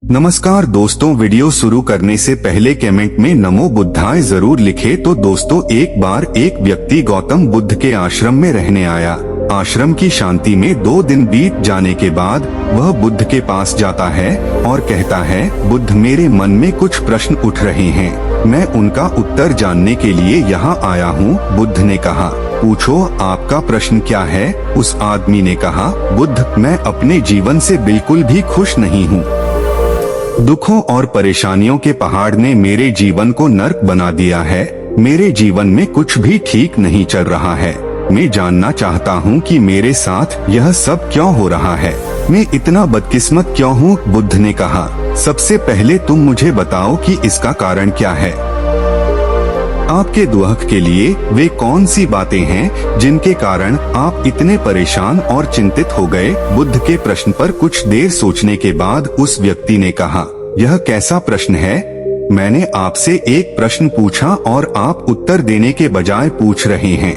नमस्कार दोस्तों, वीडियो शुरू करने से पहले कमेंट में नमो बुद्धाय जरूर लिखे। तो दोस्तों, एक बार एक व्यक्ति गौतम बुद्ध के आश्रम में रहने आया। आश्रम की शांति में 2 दिन बीत जाने के बाद वह बुद्ध के पास जाता है और कहता है, बुद्ध, मेरे मन में कुछ प्रश्न उठ रहे हैं, मैं उनका उत्तर जानने के लिए यहाँ आया हूँ। बुद्ध ने कहा, पूछो, आपका प्रश्न क्या है? उस आदमी ने कहा, बुद्ध, मैं अपने जीवन से बिल्कुल भी खुश नहीं हूँ। दुखों और परेशानियों के पहाड़ ने मेरे जीवन को नर्क बना दिया है। मेरे जीवन में कुछ भी ठीक नहीं चल रहा है। मैं जानना चाहता हूँ कि मेरे साथ यह सब क्यों हो रहा है। मैं इतना बदकिस्मत क्यों हूँ? बुद्ध ने कहा, सबसे पहले तुम मुझे बताओ कि इसका कारण क्या है। आपके दुख के लिए वे कौन सी बातें हैं जिनके कारण आप इतने परेशान और चिंतित हो गए? बुद्ध के प्रश्न पर कुछ देर सोचने के बाद उस व्यक्ति ने कहा, यह कैसा प्रश्न है? मैंने आपसे एक प्रश्न पूछा और आप उत्तर देने के बजाय पूछ रहे हैं।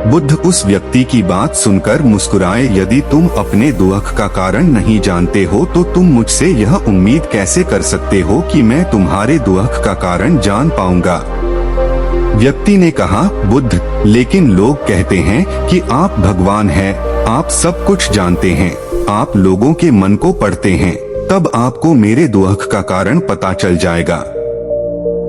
बुद्ध उस व्यक्ति की बात सुनकर मुस्कुराए, यदि तुम अपने दुख का कारण नहीं जानते हो तो तुम मुझसे यह उम्मीद कैसे कर सकते हो कि मैं तुम्हारे दुख का कारण जान पाऊंगा? व्यक्ति ने कहा, बुद्ध, लेकिन लोग कहते हैं कि आप भगवान हैं, आप सब कुछ जानते हैं, आप लोगों के मन को पढ़ते हैं, तब आपको मेरे दुख का कारण पता चल जाएगा।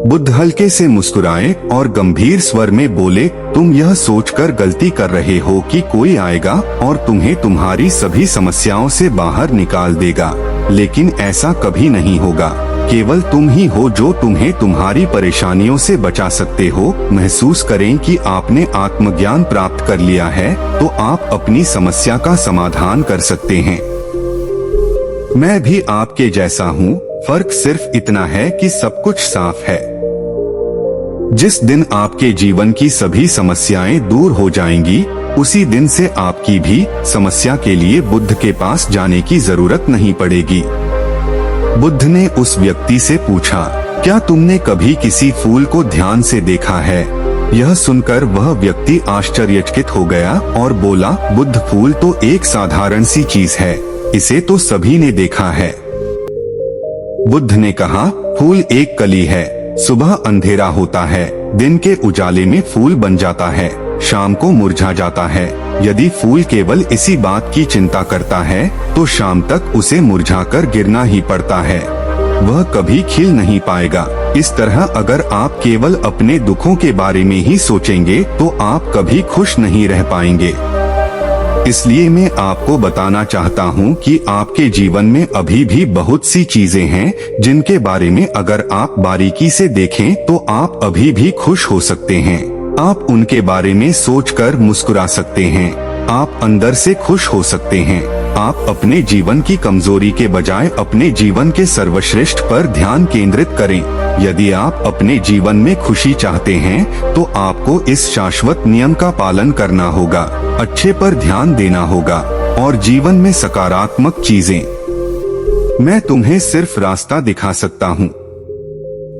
बुद्ध हल्के से मुस्कुराए और गंभीर स्वर में बोले, तुम यह सोचकर गलती कर रहे हो कि कोई आएगा और तुम्हें तुम्हारी सभी समस्याओं से बाहर निकाल देगा, लेकिन ऐसा कभी नहीं होगा। केवल तुम ही हो जो तुम्हें तुम्हारी परेशानियों से बचा सकते हो। महसूस करें कि आपने आत्मज्ञान प्राप्त कर लिया है तो आप अपनी समस्या का समाधान कर सकते हैं। मैं भी आपके जैसा हूँ, फर्क सिर्फ इतना है कि सब कुछ साफ है। जिस दिन आपके जीवन की सभी समस्याएं दूर हो जाएंगी, उसी दिन से आपकी भी समस्या के लिए बुद्ध के पास जाने की जरूरत नहीं पड़ेगी। बुद्ध ने उस व्यक्ति से पूछा, क्या तुमने कभी किसी फूल को ध्यान से देखा है? यह सुनकर वह व्यक्ति आश्चर्यचकित हो गया और बोला, बुद्ध, फूल तो एक साधारण सी चीज है, इसे तो सभी ने देखा है। बुद्ध ने कहा, फूल एक कली है, सुबह अंधेरा होता है, दिन के उजाले में फूल बन जाता है, शाम को मुरझा जाता है। यदि फूल केवल इसी बात की चिंता करता है तो शाम तक उसे मुरझाकर गिरना ही पड़ता है, वह कभी खिल नहीं पाएगा। इस तरह अगर आप केवल अपने दुखों के बारे में ही सोचेंगे तो आप कभी खुश नहीं रह पाएंगे। इसलिए मैं आपको बताना चाहता हूँ कि आपके जीवन में अभी भी बहुत सी चीजें हैं जिनके बारे में अगर आप बारीकी से देखें तो आप अभी भी खुश हो सकते हैं। आप उनके बारे में सोचकर मुस्कुरा सकते हैं, आप अंदर से खुश हो सकते हैं। आप अपने जीवन की कमजोरी के बजाय अपने जीवन के सर्वश्रेष्ठ पर ध्यान केंद्रित करें। यदि आप अपने जीवन में खुशी चाहते हैं तो आपको इस शाश्वत नियम का पालन करना होगा, अच्छे पर ध्यान देना होगा और जीवन में सकारात्मक चीजें। मैं तुम्हें सिर्फ रास्ता दिखा सकता हूँ।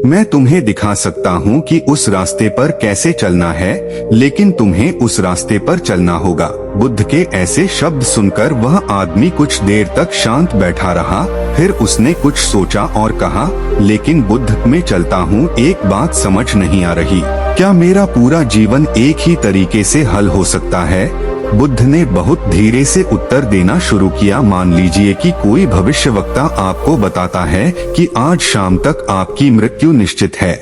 मैं तुम्हें दिखा सकता हूँ कि उस रास्ते पर कैसे चलना है, लेकिन तुम्हें उस रास्ते पर चलना होगा। बुद्ध के ऐसे शब्द सुनकर वह आदमी कुछ देर तक शांत बैठा रहा, फिर उसने कुछ सोचा और कहा, लेकिन बुद्ध, मैं चलता हूँ, एक बात समझ नहीं आ रही, क्या मेरा पूरा जीवन एक ही तरीके से हल हो सकता है? बुद्ध ने बहुत धीरे से उत्तर देना शुरू किया, मान लीजिए कि कोई भविष्यवक्ता आपको बताता है कि आज शाम तक आपकी मृत्यु निश्चित है।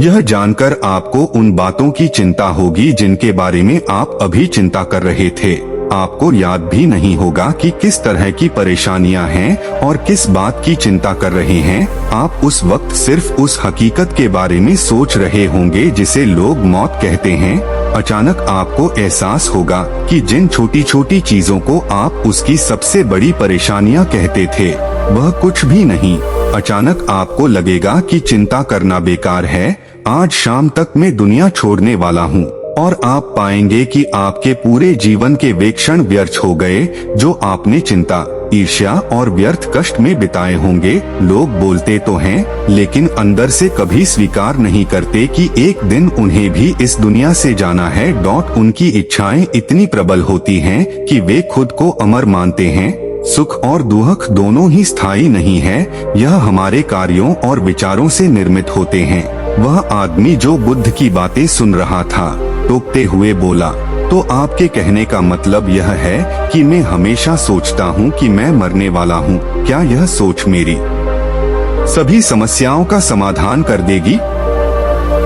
यह जानकर आपको उन बातों की चिंता होगी जिनके बारे में आप अभी चिंता कर रहे थे। आपको याद भी नहीं होगा कि किस तरह की परेशानियां हैं और किस बात की चिंता कर रहे हैं। आप उस वक्त सिर्फ उस हकीकत के बारे में सोच रहे होंगे जिसे लोग मौत कहते हैं। अचानक आपको एहसास होगा कि जिन छोटी छोटी चीजों को आप उसकी सबसे बड़ी परेशानियां कहते थे, वह कुछ भी नहीं। अचानक आपको लगेगा कि चिंता करना बेकार है, आज शाम तक मैं दुनिया छोड़ने वाला हूँ, और आप पाएंगे कि आपके पूरे जीवन के वे क्षण व्यर्थ हो गए जो आपने चिंता, ईर्ष्या और व्यर्थ कष्ट में बिताए होंगे। लोग बोलते तो हैं, लेकिन अंदर से कभी स्वीकार नहीं करते कि एक दिन उन्हें भी इस दुनिया से जाना है। उनकी इच्छाएं इतनी प्रबल होती हैं कि वे खुद को अमर मानते हैं, सुख और दुख दोनों ही स्थायी नहीं है, यह हमारे कार्यों और विचारों से निर्मित होते हैं। वह आदमी जो बुद्ध की बातें सुन रहा था टोकते हुए बोला, तो आपके कहने का मतलब यह है कि मैं हमेशा सोचता हूँ कि मैं मरने वाला हूँ। क्या यह सोच मेरी सभी समस्याओं का समाधान कर देगी?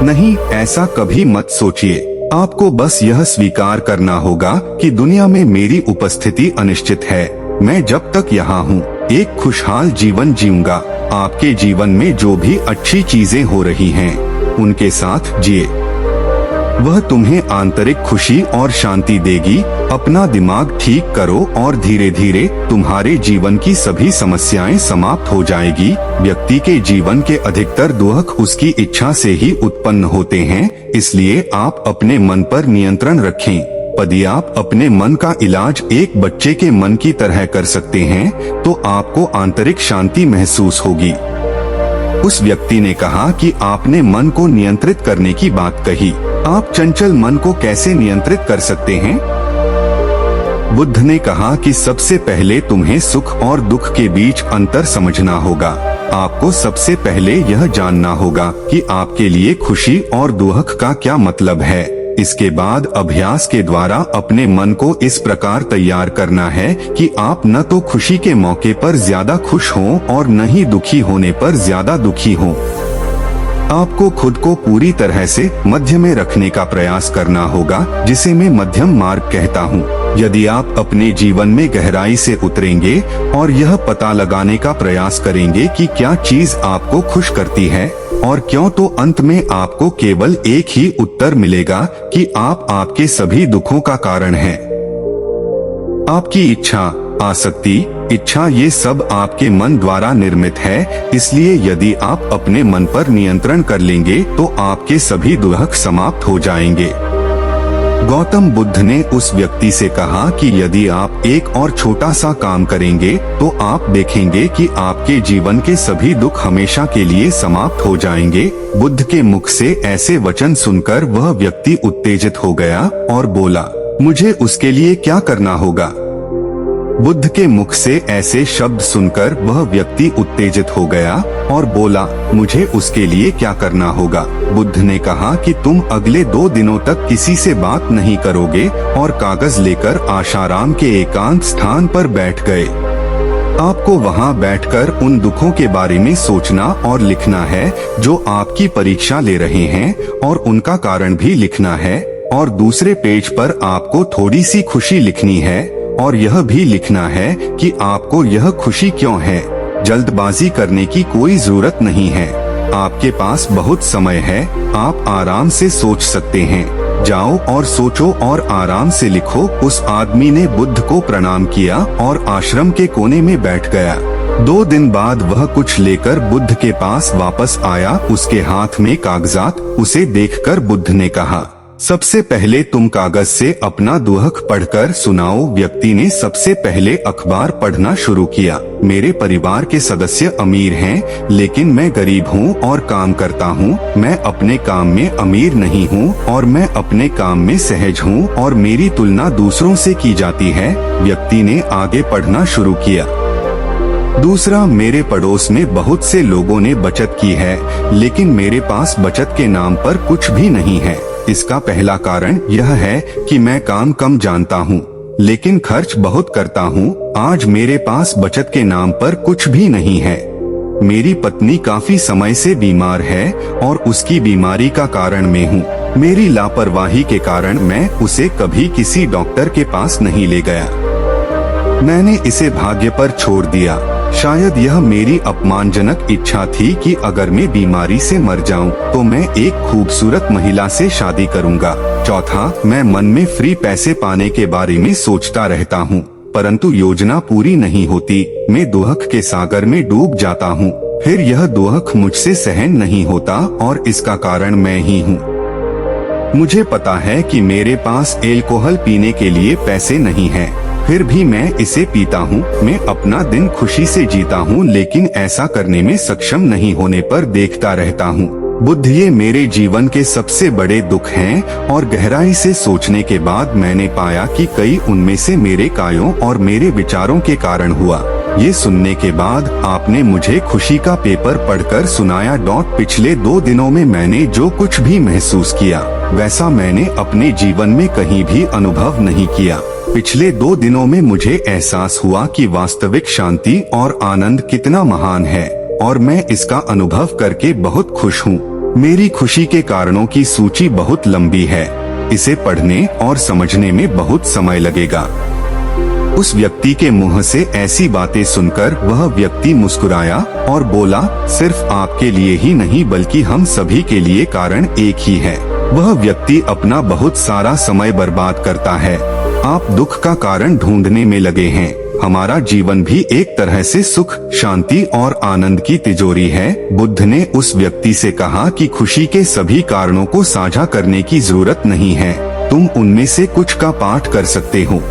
नहीं, ऐसा कभी मत सोचिए। आपको बस यह स्वीकार करना होगा कि दुनिया में मेरी उपस्थिति अनिश्चित है। मैं जब तक यहाँ हूँ एक खुशहाल जीवन जीऊंगा। आपके जीवन में जो भी अच्छी चीजें हो रही हैं, उनके साथ जिए। वह तुम्हें आंतरिक खुशी और शांति देगी। अपना दिमाग ठीक करो और धीरे धीरे तुम्हारे जीवन की सभी समस्याएं समाप्त हो जाएगी। व्यक्ति के जीवन के अधिकतर दुख उसकी इच्छा से ही उत्पन्न होते हैं, इसलिए आप अपने मन पर नियंत्रण रखें। यदि आप अपने मन का इलाज एक बच्चे के मन की तरह कर सकते हैं, तो आपको आंतरिक शांति महसूस होगी। उस व्यक्ति ने कहा कि आपने मन को नियंत्रित करने की बात कही। आप चंचल मन को कैसे नियंत्रित कर सकते हैं? बुद्ध ने कहा कि सबसे पहले तुम्हें सुख और दुख के बीच अंतर समझना होगा। आपको सबसे पहले यह जानना होगा कि आपके लिए खुशी और दुख का क्या मतलब है। इसके बाद अभ्यास के द्वारा अपने मन को इस प्रकार तैयार करना है कि आप न तो खुशी के मौके पर ज्यादा खुश हों और न ही दुखी होने पर ज्यादा दुखी हों। आपको खुद को पूरी तरह से मध्य में रखने का प्रयास करना होगा, जिसे मैं मध्यम मार्ग कहता हूँ। यदि आप अपने जीवन में गहराई से उतरेंगे और यह पता लगाने का प्रयास करेंगे कि क्या चीज आपको खुश करती है और क्यों, तो अंत में आपको केवल एक ही उत्तर मिलेगा कि आप आपके सभी दुखों का कारण हैं। आपकी इच्छा, आसक्ति, इच्छा, ये सब आपके मन द्वारा निर्मित है। इसलिए यदि आप अपने मन पर नियंत्रण कर लेंगे तो आपके सभी दुख समाप्त हो जाएंगे। गौतम बुद्ध ने उस व्यक्ति से कहा कि यदि आप एक और छोटा सा काम करेंगे तो आप देखेंगे कि आपके जीवन के सभी दुख हमेशा के लिए समाप्त हो जाएंगे। बुद्ध के मुख से ऐसे वचन सुनकर वह व्यक्ति उत्तेजित हो गया और बोला, मुझे उसके लिए क्या करना होगा? बुद्ध के मुख से ऐसे शब्द सुनकर वह व्यक्ति उत्तेजित हो गया और बोला, मुझे उसके लिए क्या करना होगा? बुद्ध ने कहा कि तुम अगले 2 दिनों तक किसी से बात नहीं करोगे और कागज लेकर आशाराम के एकांत स्थान पर बैठ गए। आपको वहां बैठकर उन दुखों के बारे में सोचना और लिखना है जो आपकी परीक्षा ले रहे हैं, और उनका कारण भी लिखना है। और दूसरे पेज पर आपको थोड़ी सी खुशी लिखनी है और यह भी लिखना है कि आपको यह खुशी क्यों है। जल्दबाजी करने की कोई जरूरत नहीं है। आपके पास बहुत समय है, आप आराम से सोच सकते हैं। जाओ और सोचो और आराम से लिखो। उस आदमी ने बुद्ध को प्रणाम किया और आश्रम के कोने में बैठ गया। 2 दिन बाद वह कुछ लेकर बुद्ध के पास वापस आया। उसके हाथ में कागजात। उसे देखकर बुद्ध ने कहा, सबसे पहले तुम कागज से अपना दुख पढ़कर सुनाओ। व्यक्ति ने सबसे पहले अखबार पढ़ना शुरू किया। मेरे परिवार के सदस्य अमीर हैं, लेकिन मैं गरीब हूँ और काम करता हूँ। मैं अपने काम में अमीर नहीं हूँ और मैं अपने काम में सहज हूँ और मेरी तुलना दूसरों से की जाती है। व्यक्ति ने आगे पढ़ना शुरू किया। दूसरा, मेरे पड़ोस में बहुत से लोगों ने बचत की है, लेकिन मेरे पास बचत के नाम पर कुछ भी नहीं है। इसका पहला कारण यह है कि मैं काम कम जानता हूँ, लेकिन खर्च बहुत करता हूँ। आज मेरे पास बचत के नाम पर कुछ भी नहीं है। मेरी पत्नी काफी समय से बीमार है और उसकी बीमारी का कारण मैं हूँ। मेरी लापरवाही के कारण मैं उसे कभी किसी डॉक्टर के पास नहीं ले गया। मैंने इसे भाग्य पर छोड़ दिया। शायद यह मेरी अपमानजनक इच्छा थी कि अगर मैं बीमारी से मर जाऊं, तो मैं एक खूबसूरत महिला से शादी करूंगा। चौथा, मैं मन में फ्री पैसे पाने के बारे में सोचता रहता हूं, परंतु योजना पूरी नहीं होती। मैं दुख के सागर में डूब जाता हूं, फिर यह दुख मुझसे सहन नहीं होता और इसका कारण मैं ही हूं। मुझे पता है कि मेरे पास अल्कोहल पीने के लिए पैसे नहीं हैं, फिर भी मैं इसे पीता हूँ। मैं अपना दिन खुशी से जीता हूँ, लेकिन ऐसा करने में सक्षम नहीं होने पर देखता रहता हूँ। बुद्ध, ये मेरे जीवन के सबसे बड़े दुख हैं और गहराई से सोचने के बाद मैंने पाया कि कई उनमें से मेरे कायों और मेरे विचारों के कारण हुआ। ये सुनने के बाद आपने मुझे खुशी का पेपर पढ़कर सुनाया। पिछले 2 दिनों में मैंने जो कुछ भी महसूस किया वैसा मैंने अपने जीवन में कहीं भी अनुभव नहीं किया। पिछले 2 दिनों में मुझे एहसास हुआ कि वास्तविक शांति और आनंद कितना महान है और मैं इसका अनुभव करके बहुत खुश हूँ। मेरी खुशी के कारणों की सूची बहुत लंबी है। इसे पढ़ने और समझने में बहुत समय लगेगा। उस व्यक्ति के मुंह से ऐसी बातें सुनकर वह व्यक्ति मुस्कुराया और बोला, सिर्फ आपके लिए ही नहीं बल्कि हम सभी के लिए कारण एक ही है। वह व्यक्ति अपना बहुत सारा समय बर्बाद करता है। आप दुख का कारण ढूंढने में लगे हैं। हमारा जीवन भी एक तरह से सुख, शांति और आनंद की तिजोरी है। बुद्ध ने उस व्यक्ति से कहा कि खुशी के सभी कारणों को साझा करने की जरूरत नहीं है, तुम उनमें से कुछ का पाठ कर सकते हो।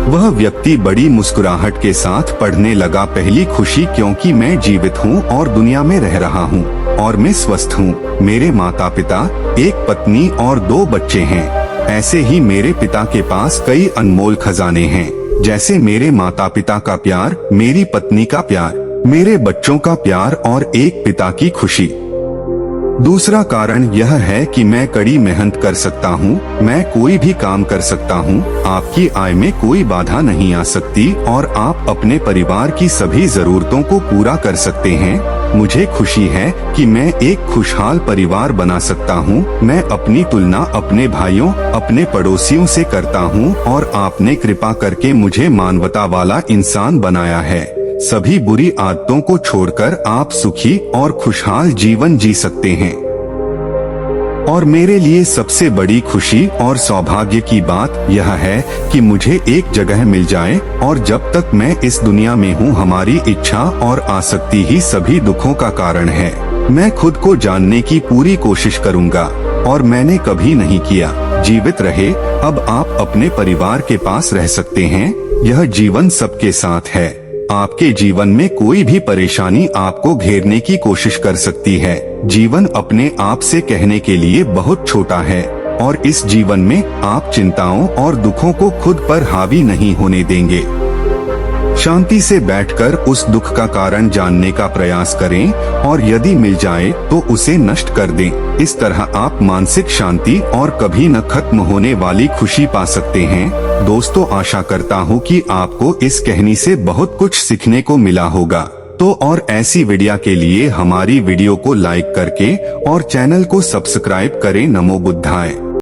वह व्यक्ति बड़ी मुस्कुराहट के साथ पढ़ने लगा, पहली खुशी क्योंकि मैं जीवित हूँ और दुनिया में रह रहा हूँ और मैं स्वस्थ हूँ। मेरे माता पिता, एक पत्नी और 2 बच्चे हैं। ऐसे ही मेरे पिता के पास कई अनमोल खजाने हैं, जैसे मेरे माता पिता का प्यार, मेरी पत्नी का प्यार, मेरे बच्चों का प्यार और एक पिता की खुशी। दूसरा कारण यह है कि मैं कड़ी मेहनत कर सकता हूँ, मैं कोई भी काम कर सकता हूँ, आपकी आय में कोई बाधा नहीं आ सकती और आप अपने परिवार की सभी जरूरतों को पूरा कर सकते हैं। मुझे खुशी है कि मैं एक खुशहाल परिवार बना सकता हूँ। मैं अपनी तुलना अपने भाइयों, अपने पड़ोसियों से करता हूँ और आपने कृपा करके मुझे मानवता वाला इंसान बनाया है। सभी बुरी आदतों को छोड़कर आप सुखी और खुशहाल जीवन जी सकते हैं। और मेरे लिए सबसे बड़ी खुशी और सौभाग्य की बात यह है कि मुझे एक जगह मिल जाए और जब तक मैं इस दुनिया में हूँ हमारी इच्छा और आसक्ति ही सभी दुखों का कारण है। मैं खुद को जानने की पूरी कोशिश करूँगा और मैंने कभी नहीं किया। जीवित रहे। अब आप अपने परिवार के पास रह सकते हैं। यह जीवन सबके साथ है। आपके जीवन में कोई भी परेशानी आपको घेरने की कोशिश कर सकती है। जीवन अपने आप से कहने के लिए बहुत छोटा है और इस जीवन में आप चिंताओं और दुखों को खुद पर हावी नहीं होने देंगे। शांति से बैठकर उस दुख का कारण जानने का प्रयास करें और यदि मिल जाए तो उसे नष्ट कर दें। इस तरह आप मानसिक शांति और कभी न खत्म होने वाली खुशी पा सकते हैं। दोस्तों, आशा करता हूँ कि आपको इस कहानी से बहुत कुछ सीखने को मिला होगा। तो और ऐसी वीडियो के लिए हमारी वीडियो को लाइक करके और चैनल को सब्सक्राइब करें। नमो बुद्धाय।